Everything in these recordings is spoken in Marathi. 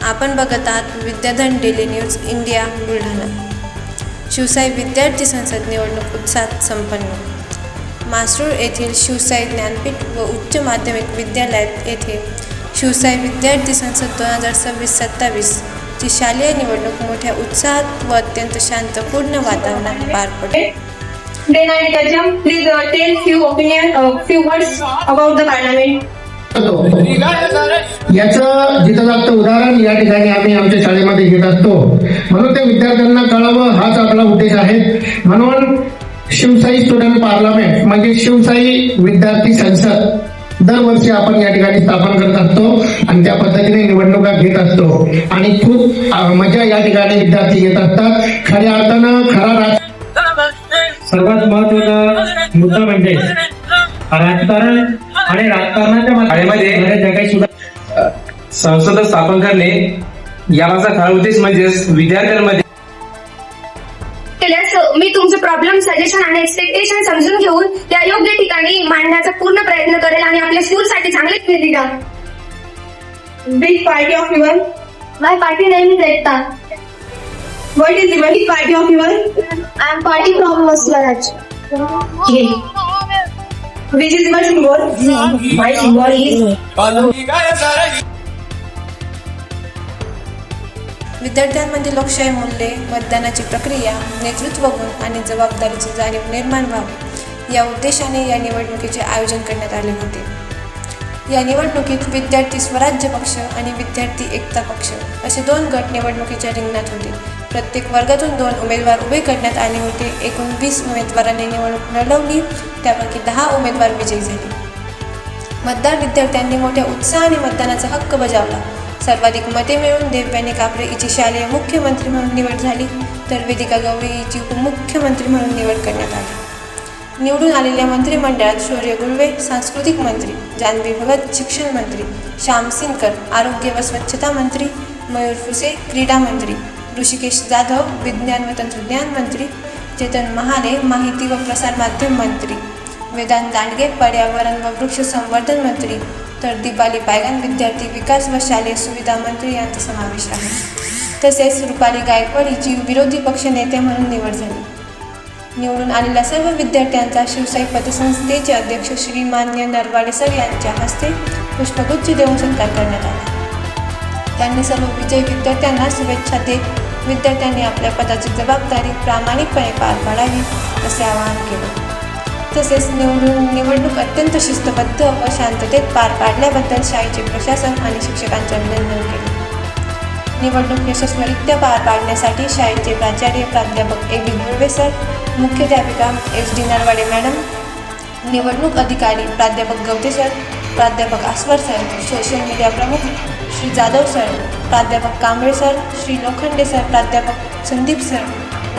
आपण बघत आहात Vidyadhan daily news India Buldhana. Shivsai विद्यार्थी संसद निवडणूक उत्साहात संपन्न। मासरूळ येथील शिवसाई ज्ञानपीठ व उच्च माध्यमिक विद्यालयात येथे शिवसाई विद्यार्थी संसद 2026-27 ची शालेय निवडणूक मोठ्या उत्साहात व अत्यंत शांतपूर्ण वातावरणात पार पडली। Then I Kajam, please tell few words about the parliament. याचं जिथं जास्त उदाहरण या ठिकाणी आम्ही आमच्या शाळेमध्ये घेत असतो, म्हणून ते विद्यार्थ्यांना कळावं हाच आपला उद्देश आहे। म्हणून शिवसाई स्टुडंट पार्लमेंट म्हणजे शिवसाई विद्यार्थी संसद दरवर्षी आपण या ठिकाणी स्थापन करत असतो आणि त्या पद्धतीने निवडणुका घेत असतो आणि खूप मजा या ठिकाणी विद्यार्थी घेत असतात। खऱ्या अर्थानं खरा सर्वात महत्त्वाचा मुद्दा म्हणजे राजकारण आणि राजकारणाच्या माध्यमामध्ये संसद स्थापन करणे याचा खरा उद्देश म्हणजे विद्यार्थ्यांमध्ये मी तुमचे प्रॉब्लेम सजेशन आणि एक्सपेक्टेशन समजून घेऊन त्या योग्य ठिकाणी मांडण्याचा पूर्ण प्रयत्न करेल आणि आपल्या स्कूलसाठी चांगलीच निर्णय घ्या। Big party of your my party नेहमीच एकता। What is the big party of your? I am party from Swaraj. Which is your symbol? My symbol is विद्यार्थ्यांमध्ये लोकशाही मूल्ये, मतदानाची प्रक्रिया, नेतृत्व गुण आणि जबाबदारीची जाणीव निर्माण व्हावी या उद्देशाने या निवडणुकीचे आयोजन करण्यात आले होते। या निवडणुकीत विद्यार्थी स्वराज्य पक्ष आणि विद्यार्थी एकता पक्ष असे 2 गट निवडणुकीच्या रिंगणात होते। प्रत्येक वर्गातून 2 उमेदवार उभे करण्यात आले होते। एकूण 20 उमेदवारांनी निवडणूक लढवली, त्यापैकी 10 उमेदवार विजयी झाले। मतदार विद्यार्थ्यांनी मोठ्या उत्साहाने मतदानाचा हक्क बजावला। सर्वाधिक मते मिळून देवयानी कापरे हिची शालेय मुख्यमंत्री म्हणून निवड झाली, तर वेदिका गवळी हिची उपमुख्यमंत्री म्हणून निवड करण्यात आली। निवडून आलेल्या मंत्रिमंडळात शौर्य गुळवे सांस्कृतिक मंत्री, जान्हवी भगत शिक्षण मंत्री, श्याम सिनकर आरोग्य व स्वच्छता मंत्री, मयूर फुसे क्रीडा मंत्री, ऋषिकेश जाधव विज्ञान व तंत्रज्ञान मंत्री, चेतन महाले माहिती व प्रसार माध्यम मंत्री, वेदांत दांडगे पर्यावरण व वृक्ष संवर्धन मंत्री, तर दीपाली पायगन विद्यार्थी विकास व शालेय सुविधा मंत्री यांचा समावेश आहे। तसेच रुपाली गायकवाड हिची विरोधी पक्ष नेते म्हणून निवड झाली। निवडून आलेल्या सर्व विद्यार्थ्यांचा शिवसाई पतसंस्थेचे अध्यक्ष श्री मान्य नरवाडे सर यांच्या हस्ते पुष्पगुच्छ देऊन सत्कार करण्यात आला। त्यांनी सर्व विजयी विद्यार्थ्यांना शुभेच्छा देत विद्यार्थ्यांनी आपल्या पदाची जबाबदारी प्रामाणिकपणे पार पाडावी असे आवाहन केले। तसेच निवडणूक अत्यंत शिस्तबद्ध व शांततेत पार पाडल्याबद्दल शाळेचे प्रशासन आणि शिक्षकांचे अभिनंदन केले। निवडणूक यशस्वीरित्या पार पाडण्यासाठी शाळेचे प्राचार्य प्राध्यापक ए.बी. गुळवे सर, मुख्याध्यापिका एस.डी. नरवाडे मॅडम, निवडणूक अधिकारी प्राध्यापक गवते सर, प्राध्यापक आस्वर सर, सोशल मीडिया प्रमुख श्री जाधव सर, प्राध्यापक कांबळे सर, श्री लोखंडे सर, प्राध्यापक Sandeep sir,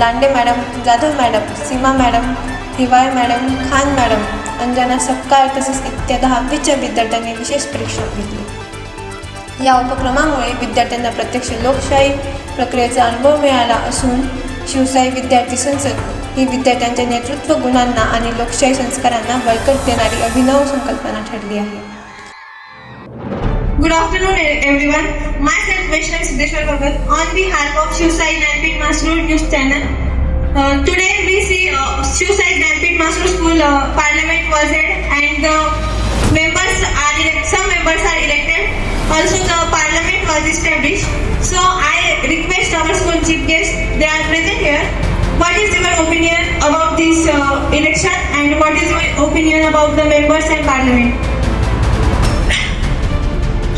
Lande madam, Jadhav madam, Seema madam, Hiwale madam, Khan madam, Anjana Sapkal तसेच इत्यादी 10वीच्या विद्यार्थ्यांनी विशेष परीक्षा घेतली। या उपक्रमामुळे विद्यार्थ्यांना प्रत्यक्ष लोकशाही प्रक्रियेचा अनुभव मिळाला असून शिवसाई विद्यार्थी संसद ही विद्यार्थ्यांच्या नेतृत्व गुणांना आणि लोकशाही संस्कारांना बळकटी देणारी अभिनव संकल्पना ठरली आहे। Good afternoon everyone. Myself Vaishnavi Siddeshwar Bhagat on behalf of Shivsai Jnanpith Masroor News Channel. Today we see Shivsai Jnanpith Masroor School Parliament was held and the members are some members are elected. Also the Parliament was established. So I request our school chief guests, they are present here. What is your opinion about this election and what is your opinion about the members and Parliament?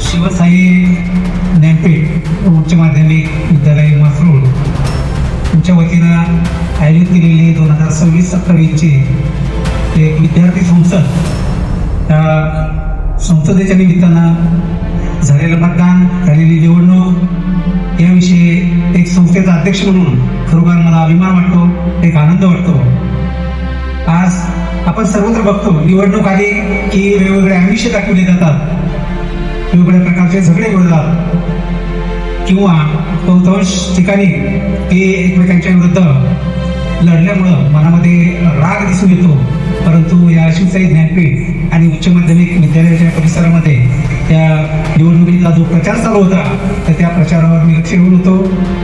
Shivsai Jnanpith उच्च माध्यमिक विद्यालय मासरूळ तुमच्या वतीनं आयोजित केलेली 2026-27ची एक विद्यार्थी संसद, त्या संसदेच्या निमित्तानं झालेलं मतदान, झालेली निवडणूक याविषयी एक संस्थेचा अध्यक्ष म्हणून खरोखर मला अभिमान वाटतो, एक आनंद वाटतो। आज आपण सर्वत्र बघतो निवडणूक आली की वेगवेगळे आमिष दाखवले जातात, वेगवेगळ्या प्रकारचे झगडे घडतात किंवा बहुतांश ठिकाणी ते एकमेकांच्या विरुद्ध लढल्यामुळं मनामध्ये राग दिसून येतो। परंतु या शिवसाई ज्ञानपीठ आणि उच्च माध्यमिक विद्यालयाच्या परिसरामध्ये त्या निवडणुकीचा जो प्रचार चालू होता तर त्या प्रचारावर मी लक्ष ठेवून होतो,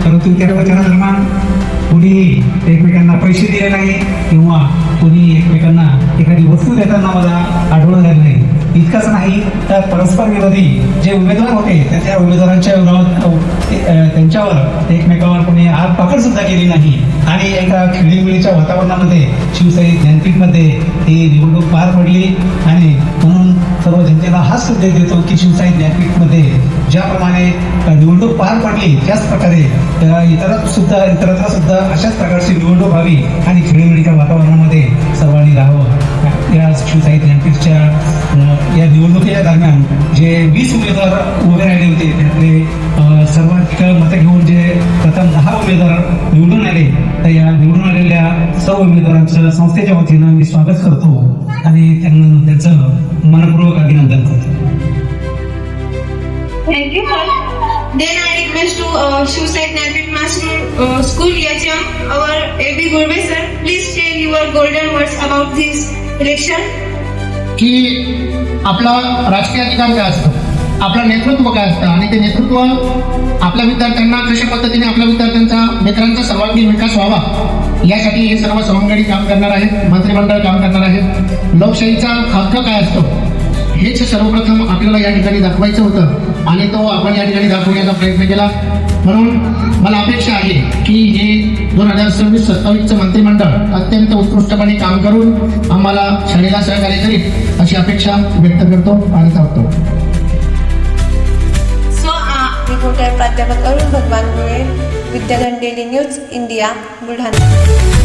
परंतु त्या प्रचारादरम्यान कुणीही एकमेकांना पैसे दिले नाही किंवा कुणी एकमेकांना एखादी वस्तू देताना मला आढळून आलं नाही. इतकंच नाही तर परस्पर विरोधी जे उमेदवार होते त्या उमेदवारांच्या विरोधात त्यांच्यावर एकमेकावर कोणी आग पाकड सुद्धा केली नाही आणि एका खेळीमेळीच्या वातावरणामध्ये शिवशाही ज्ञानपीठमध्ये ही निवडणूक पार पडली. आणि म्हणून सर्व जनतेला हाच संदेश देतो की शिवशाही ज्ञानपीठमध्ये ज्याप्रमाणे निवडणूक पार पडली त्याच प्रकारे इतरत्र सुद्धा अशाच प्रकारची निवडणूक व्हावी आणि खेळीमेळीच्या वातावरणामध्ये सर्वांनी राहावं. या शिवशाही ज्ञानपीठच्या या निवडणुकीच्या दरम्यान जे 20 उमेदवार उभे राहिले होते त्यातले सर्वाधिक मतं घेऊन जे प्रथम 10 उमेदवार निवडून आले तर या निवडून आलेल्या सर्व उमेदवारांचं संस्थेच्या वतीनं मी स्वागत करतो आणि त्यांचं मनपूर्वक अभिनंदन करतो. Thank you, sir. Then I request to Shivsai Jnanpith Master School Yacham, our A.B. Gurbe sir, please share your golden words about this election. की आपला राजकीय अधिकार काय असतो, आपलं नेतृत्व काय असतं आणि ते नेतृत्व आपल्या विद्यार्थ्यांना कशा पद्धतीने आपल्या विद्यार्थ्यांचा मित्रांचा सर्वांगीण विकास व्हावा यासाठी हे सर्व सवंगडी काम करणार आहेत, मंत्रिमंडळ काम करणार आहेत. लोकशाहीचा हक्क काय असतो हेच सर्वप्रथम आपल्याला या ठिकाणी दाखवायचं होतं आणि तो आपण या ठिकाणी दाखवण्याचा प्रयत्न केला. म्हणून मला अपेक्षा आहे की हे 2026-27चं मंत्रिमंडळ अत्यंत उत्कृष्टपणे काम करून आम्हाला शाळेला सहकार्य करेल अशी अपेक्षा व्यक्त करतो आणि थांबतो. रिपोर्टर प्राध्यापक अरुण भगवान मुळे, विद्याधन डेली न्यूज इंडिया, बुलढाणा.